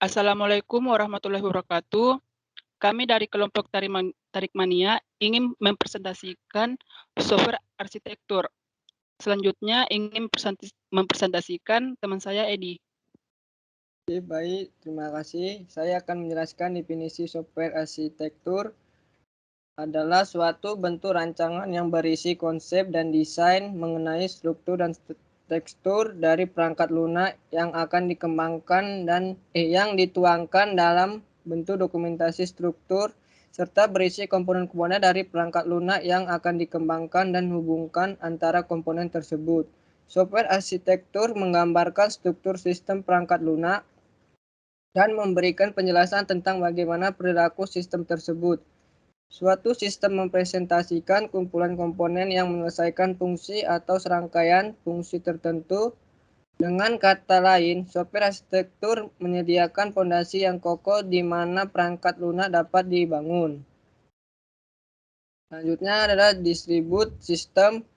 Assalamualaikum warahmatullahi wabarakatuh. Kami dari kelompok Tarik Mania ingin mempresentasikan software arsitektur. Selanjutnya ingin mempresentasikan teman saya, Edi. Oke, baik, terima kasih. Saya akan menjelaskan definisi software arsitektur adalah suatu bentuk rancangan yang berisi konsep dan desain mengenai struktur dan tekstur dari perangkat lunak yang akan dikembangkan dan yang dituangkan dalam bentuk dokumentasi struktur serta berisi komponen-komponen dari perangkat lunak yang akan dikembangkan dan hubungkan antara komponen tersebut. Software arsitektur menggambarkan struktur sistem perangkat lunak dan memberikan penjelasan tentang bagaimana perilaku sistem tersebut. Suatu sistem mempresentasikan kumpulan komponen yang menyelesaikan fungsi atau serangkaian fungsi tertentu. Dengan kata lain, software arsitektur menyediakan fondasi yang kokoh di mana perangkat lunak dapat dibangun. Selanjutnya adalah distribute system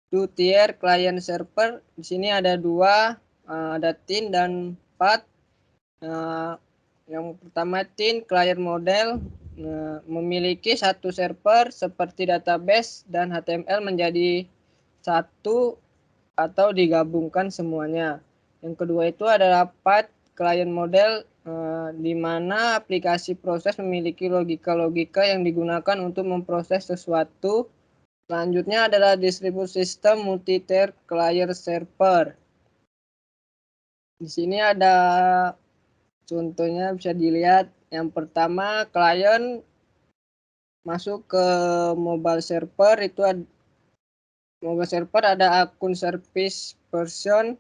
two-tier client server. Di sini ada dua, ada thin dan path. Yang pertama thin client model memiliki satu server seperti database dan HTML menjadi satu atau digabungkan semuanya. Yang kedua itu adalah path client model di mana aplikasi proses memiliki logika-logika yang digunakan untuk memproses sesuatu. Selanjutnya adalah distribute system multi-tier client server. Di sini ada contohnya, bisa dilihat. Yang pertama, klien masuk ke mobile server, itu mobile server ada akun service version,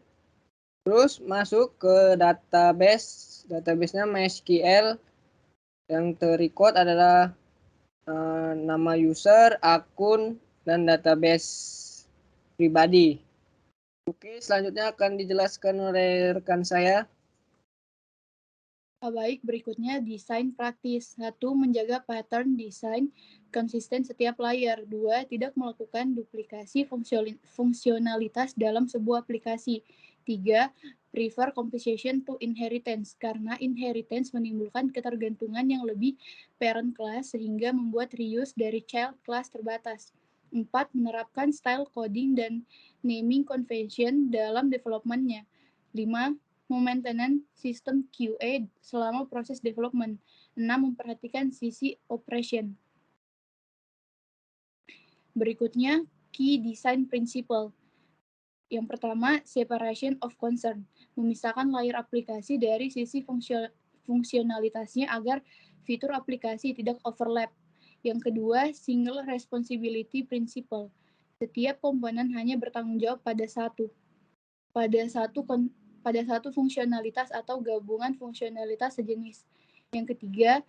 terus masuk ke database-nya MySQL. Yang terrecord adalah nama user, akun, dan database pribadi. Oke, selanjutnya akan dijelaskan oleh rekan saya. Baik, berikutnya desain praktis. 1. Menjaga pattern desain konsisten setiap layer. 2. Tidak melakukan duplikasi fungsionalitas dalam sebuah aplikasi. 3. Prefer composition to inheritance, karena inheritance menimbulkan ketergantungan yang lebih parent class sehingga membuat reuse dari child class terbatas. 4. Menerapkan style coding dan naming convention dalam development-nya. 5. Memaintenance sistem QA selama proses development. 6. Memperhatikan sisi operation. Berikutnya, key design principle. Yang pertama, separation of concern. Memisahkan layer aplikasi dari sisi fungsionalitasnya agar fitur aplikasi tidak overlap. Yang kedua, single responsibility principle. Setiap komponen hanya bertanggung jawab pada satu fungsionalitas atau gabungan fungsionalitas sejenis. Yang ketiga,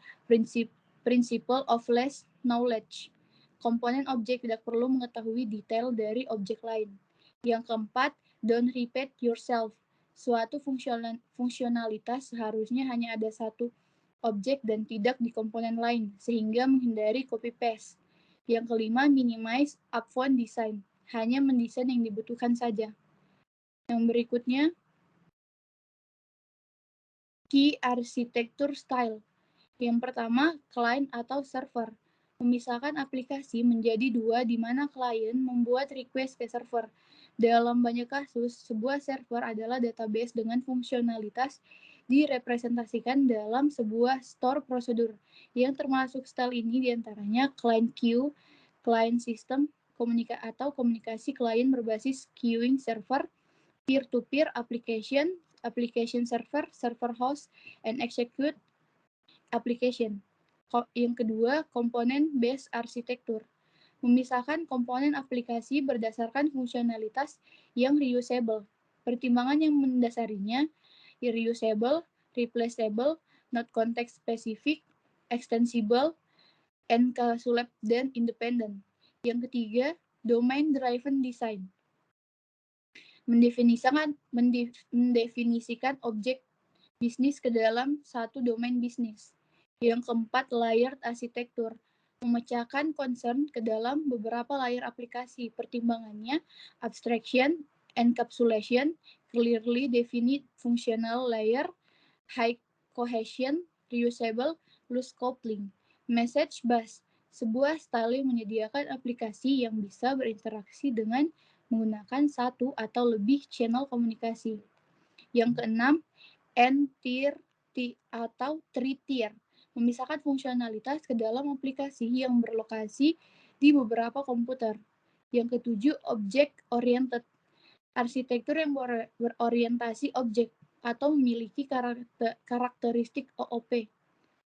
principle of less knowledge. Komponen objek tidak perlu mengetahui detail dari objek lain. Yang keempat, don't repeat yourself. Suatu fungsionalitas seharusnya hanya ada satu objek dan tidak di komponen lain, sehingga menghindari copy-paste. Yang kelima, minimize upfront design. Hanya mendesain yang dibutuhkan saja. Yang berikutnya, key arsitektur style. Yang pertama, client atau server. Memisahkan aplikasi menjadi dua di mana klien membuat request ke server. Dalam banyak kasus, sebuah server adalah database dengan fungsionalitas direpresentasikan dalam sebuah store prosedur. Yang termasuk style ini diantaranya client queue, client system, atau komunikasi klien berbasis queuing server, peer-to-peer application, application server, server host, and execute application. Yang kedua, komponen based arsitektur. Memisahkan komponen aplikasi berdasarkan fungsionalitas yang reusable. Pertimbangan yang mendasarinya reusable, replaceable, not context specific, extensible, encapsulate, dan independent. Yang ketiga, domain driven design. Mendefinisikan objek bisnis ke dalam satu domain bisnis. Yang keempat, layered arsitektur. Memecahkan concern ke dalam beberapa layer aplikasi. Pertimbangannya, abstraction, encapsulation, clearly defined functional layer, high cohesion, reusable, loose coupling. Message bus, sebuah style yang menyediakan aplikasi yang bisa berinteraksi dengan menggunakan satu atau lebih channel komunikasi. Yang keenam, N-tier atau tri-tier, memisahkan fungsionalitas ke dalam aplikasi yang berlokasi di beberapa komputer. Yang ketujuh, object-oriented, arsitektur yang berorientasi objek atau memiliki karakteristik OOP.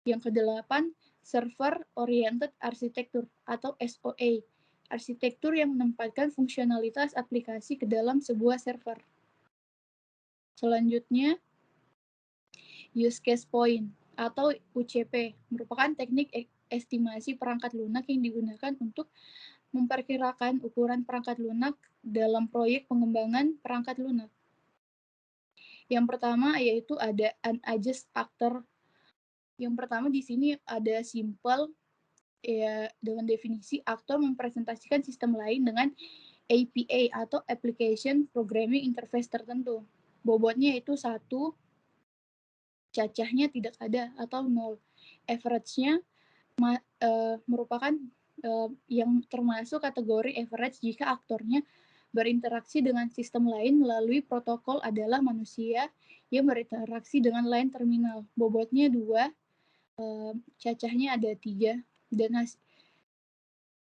Yang kedelapan, server-oriented architecture atau SOA, arsitektur yang menempatkan fungsionalitas aplikasi ke dalam sebuah server. Selanjutnya, use case point atau UCP merupakan teknik estimasi perangkat lunak yang digunakan untuk memperkirakan ukuran perangkat lunak dalam proyek pengembangan perangkat lunak. Yang pertama yaitu ada unadjust actor. Yang pertama di sini ada simple ya, dengan definisi aktor mempresentasikan sistem lain dengan APA atau Application Programming Interface tertentu. Bobotnya itu 1, cacahnya tidak ada atau 0. Average-nya merupakan yang termasuk kategori average jika aktornya berinteraksi dengan sistem lain melalui protokol adalah manusia yang berinteraksi dengan line terminal. Bobotnya 2, cacahnya ada 3, dan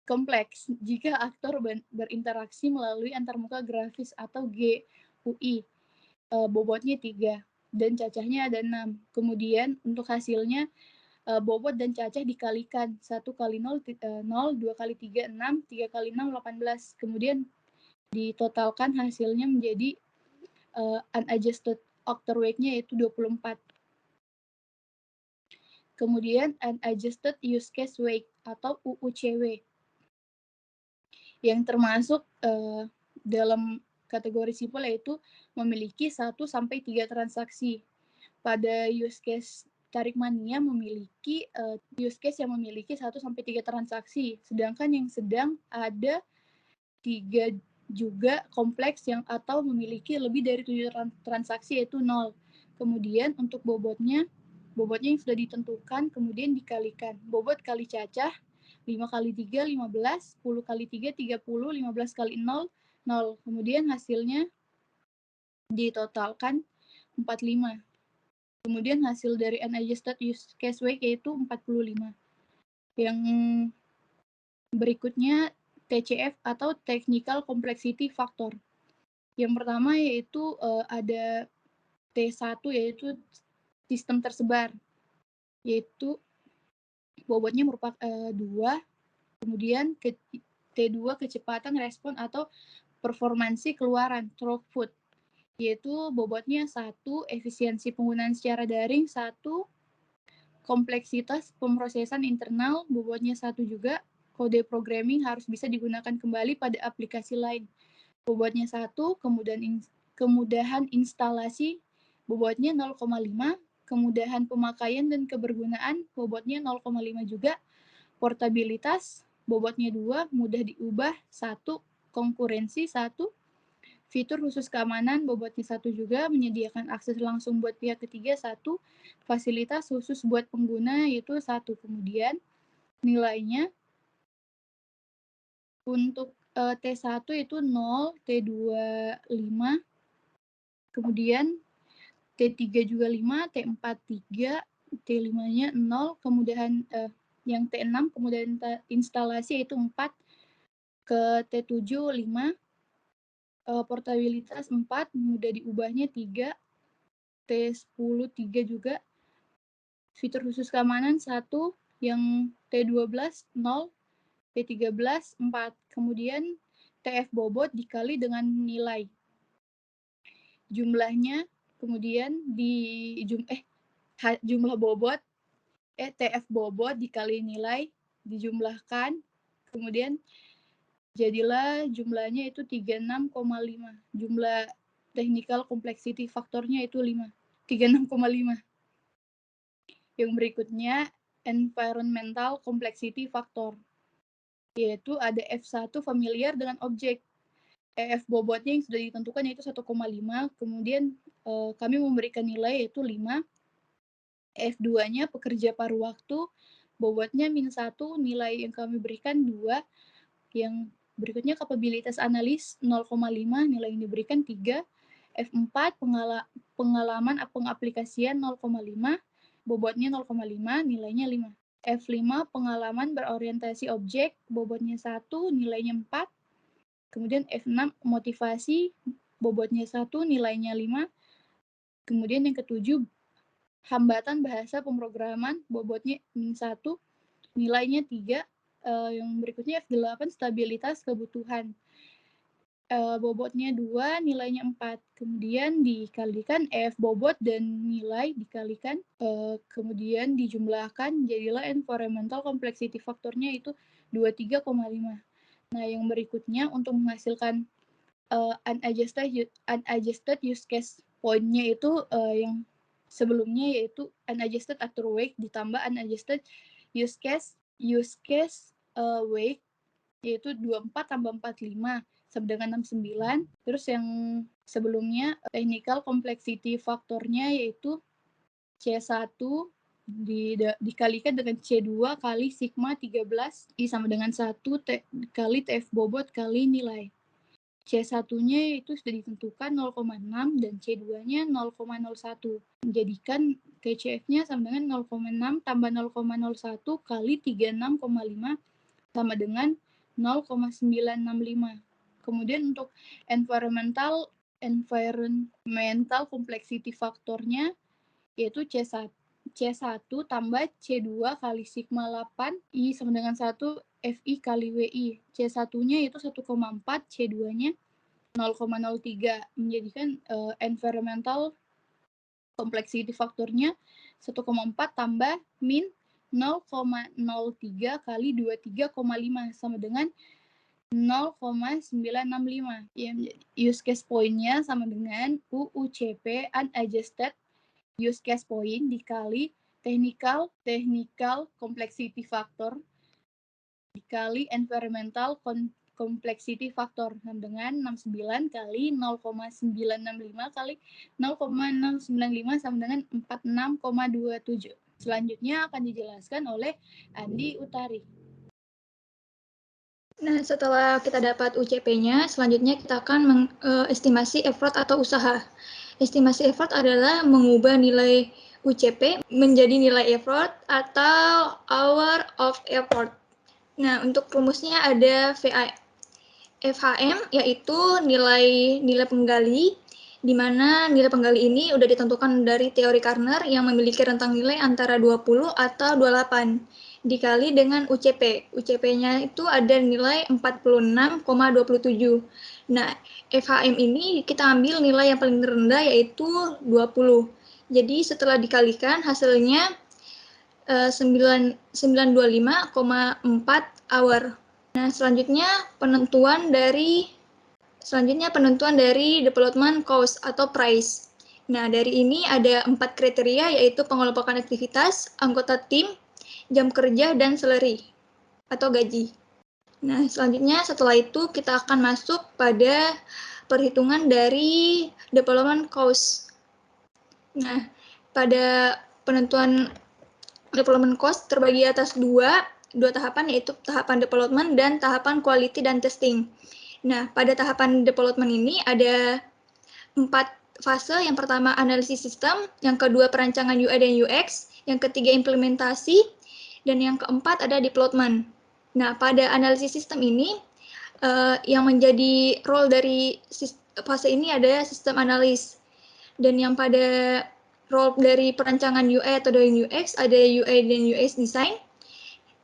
kompleks jika aktor berinteraksi melalui antarmuka grafis atau GUI. Bobotnya 3 dan cacahnya ada 6. Kemudian untuk hasilnya bobot dan cacah dikalikan 1 kali 0, 2 kali 3, 6, 3 kali 6, 18. Kemudian ditotalkan hasilnya menjadi unadjusted octal weight-nya yaitu 24. Kemudian unadjusted use case weight atau UUCW yang termasuk dalam kategori simple yaitu memiliki 1-3 transaksi. Pada use case Tarik Mania memiliki use case yang memiliki 1-3 transaksi, sedangkan yang sedang ada 3 juga kompleks yang atau memiliki lebih dari 7 transaksi yaitu 0. Kemudian untuk bobotnya yang sudah ditentukan kemudian dikalikan. Bobot kali cacah 5 kali 3, 15, 10 kali 3, 30, 15 kali 0, 0. Kemudian hasilnya ditotalkan 45. Kemudian hasil dari unadjusted use case weight yaitu 45. Yang berikutnya TCF atau Technical Complexity Factor. Yang pertama yaitu ada T1 yaitu sistem tersebar. Yaitu bobotnya merupakan 2, kemudian T2 kecepatan respon atau performansi keluaran throughput, yaitu bobotnya 1, efisiensi penggunaan secara daring 1, kompleksitas pemrosesan internal bobotnya 1 juga, kode programming harus bisa digunakan kembali pada aplikasi lain, bobotnya 1, kemudahan instalasi bobotnya 0,5, kemudahan pemakaian dan kebergunaan bobotnya 0,5 juga, portabilitas bobotnya 2, mudah diubah 1, konkurensi 1, fitur khusus keamanan bobotnya 1 juga, menyediakan akses langsung buat pihak ketiga 1, fasilitas khusus buat pengguna yaitu 1. Kemudian nilainya untuk T1 itu 0, T2 5, kemudian T3 juga 5, T4 3, T5-nya 0, kemudahan yang T6 kemudahan instalasi yaitu 4, ke T7 5, portabilitas 4, mudah diubahnya 3, T10 3 juga, fitur khusus keamanan 1, yang T12 0, T13 4, kemudian TF bobot dikali dengan nilai. Jumlahnya kemudian jumlah bobot TF bobot dikali nilai dijumlahkan, kemudian jadilah jumlahnya itu 36,5. Jumlah technical complexity faktornya itu 36,5. Yang berikutnya environmental complexity factor, yaitu ada F1 familiar dengan objek. EF bobotnya yang sudah ditentukan yaitu 1,5, kemudian kami memberikan nilai yaitu 5. F2-nya pekerja paruh waktu, bobotnya -1, nilai yang kami berikan 2. Yang berikutnya kapabilitas analis 0,5, nilai yang diberikan 3. F4 pengalaman pengaplikasian 0,5, bobotnya 0,5, nilainya 5. F5 pengalaman berorientasi objek, bobotnya 1, nilainya 4. Kemudian F6 motivasi, bobotnya 1, nilainya 5. Kemudian yang ketujuh hambatan bahasa pemrograman, bobotnya -1, nilainya 3. Yang berikutnya F8 stabilitas kebutuhan, bobotnya 2, nilainya 4. Kemudian dikalikan F bobot dan nilai dikalikan, kemudian dijumlahkan, jadilah environmental complexity faktornya itu 23,5. Nah, yang berikutnya untuk menghasilkan unadjusted use case point-nya itu yang sebelumnya yaitu unadjusted actor weight ditambah unadjusted use case weight yaitu 24 tambah 45 sama dengan 69. Terus yang sebelumnya technical complexity faktornya yaitu C1 dikalikan dengan C2 kali sigma 13 I sama dengan 1 kali TF bobot kali nilai. C1-nya itu sudah ditentukan 0,6 dan C2-nya 0,01. Menjadikan TCF-nya sama dengan 0,6 tambah 0,01 kali 36,5 sama dengan 0,965. Kemudian untuk environmental complexity faktornya yaitu C1 tambah C2 kali sigma 8 I sama dengan 1 FI kali WI. C1-nya itu 1,4, C2-nya 0,03. Menjadikan environmental complexity faktornya 1,4 tambah min 0,03 kali 23,5 sama dengan 0,965. Ya, use case point-nya sama dengan UUCP unadjusted use case point dikali technical complexity factor dikali environmental complexity factor dengan 69 kali 0,965 kali 0,695 sama dengan 46,27. Selanjutnya akan dijelaskan oleh Andi Utari. Nah, setelah kita dapat UCP-nya, selanjutnya kita akan mengestimasi effort atau usaha. Estimasi effort adalah mengubah nilai UCP menjadi nilai effort atau hour of effort. Nah, untuk rumusnya ada FHM, yaitu nilai penggali, di mana nilai penggali ini sudah ditentukan dari teori Karner yang memiliki rentang nilai antara 20 atau 28, dikali dengan UCP. UCP-nya itu ada nilai 46,27. Nah, FHM ini kita ambil nilai yang paling rendah yaitu 20. Jadi setelah dikalikan hasilnya 925,4 hour. Nah, selanjutnya penentuan dari development cost atau price. Nah, dari ini ada 4 kriteria yaitu pengelompokan aktivitas, anggota tim, jam kerja, dan salary atau gaji. Nah, selanjutnya setelah itu kita akan masuk pada perhitungan dari development cost. Nah, pada penentuan development cost terbagi atas dua tahapan, yaitu tahapan development dan tahapan quality dan testing. Nah, pada tahapan development ini ada 4 fase. Yang pertama analisis sistem, yang kedua perancangan UI dan UX, yang ketiga implementasi, dan yang keempat ada development. Nah, pada analisis sistem ini yang menjadi role dari fase ini ada sistem analis. Dan yang pada role dari perancangan UI atau dari UX ada UI dan UX design.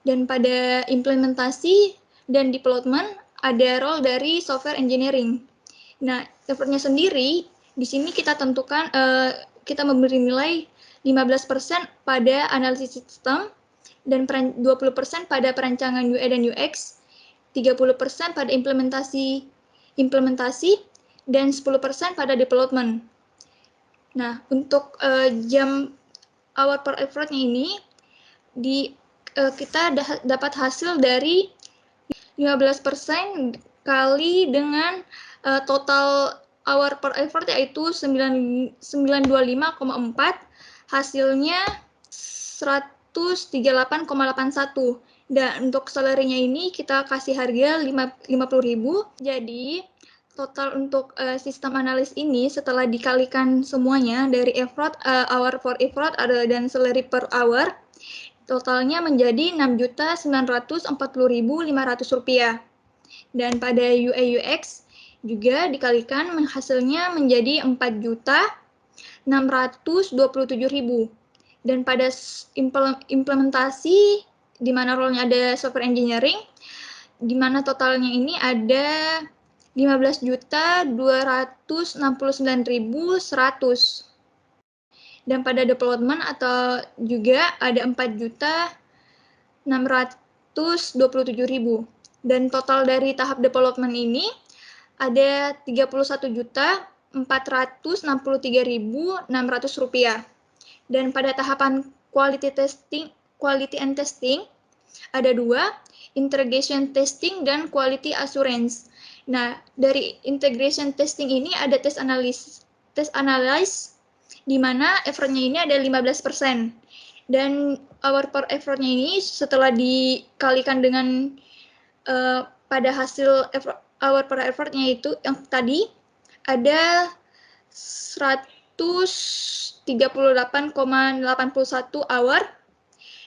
Dan pada implementasi dan development ada role dari software engineering. Nah, effortnya sendiri di sini kita tentukan kita memberi nilai 15% pada analisis sistem dan 20% pada perancangan UI dan UX, 30% pada implementasi dan 10% pada development. Nah, untuk jam hour per effortnya ini kita dapat hasil dari 15% kali dengan total hour per effort yaitu 925,4, hasilnya 138,81. Dan untuk salary-nya ini kita kasih harga 50.000. Jadi total untuk sistem analis ini setelah dikalikan semuanya dari effort, hour for effort dan salary per hour, totalnya menjadi Rp6.940.500. Dan pada UI UX juga dikalikan hasilnya menjadi Rp4.627.000. Dan pada implementasi di mana role-nya ada software engineering, di mana totalnya ini ada 15.269.100. Dan pada development atau juga ada 4.627.000. Dan total dari tahap development ini ada Rp31.463.600. Dan pada tahapan quality and testing ada 2, integration testing dan quality assurance. Nah, dari integration testing ini ada test analyze di mana effortnya ini ada 15%. Dan hour per effortnya ini setelah dikalikan dengan pada hasil hour per effortnya itu yang tadi ada 138,81 hour,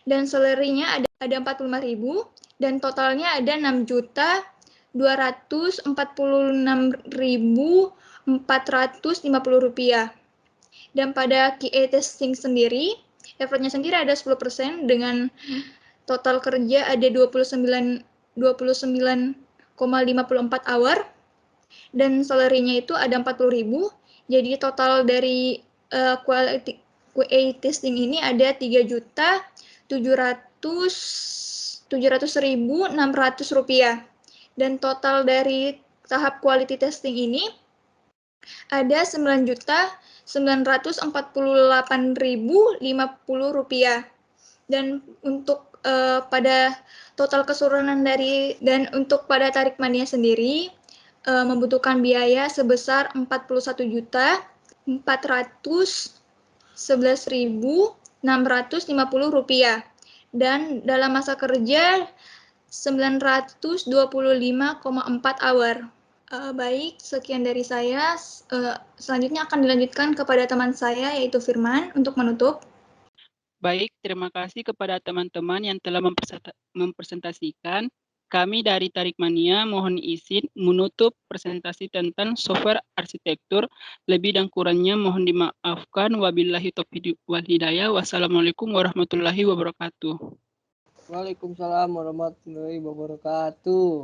dan salary-nya ada 45.000, dan totalnya ada 6.246.450 rupiah. Dan pada QA testing sendiri, effortnya sendiri ada 10%, dengan total kerja ada 29,54 hour, dan salary-nya itu ada 40.000. Jadi total dari QA testing ini ada 3.700.600 rupiah. Dan total dari tahap quality testing ini ada 9.948.050 rupiah. Dan untuk pada total keseluruhan dan untuk pada Tarik Mania sendiri membutuhkan biaya sebesar Rp4.411.650 dan dalam masa kerja 925,4 hour. Baik, sekian dari saya. Selanjutnya akan dilanjutkan kepada teman saya yaitu Firman untuk menutup. Baik, terima kasih kepada teman-teman yang telah mempresentasikan. Kami dari Tarik Mania mohon izin menutup presentasi tentang software arsitektur. Lebih dan kurangnya mohon dimaafkan. Wabillahi taufiq wal hidayah. Wassalamualaikum warahmatullahi wabarakatuh. Waalaikumsalam warahmatullahi wabarakatuh.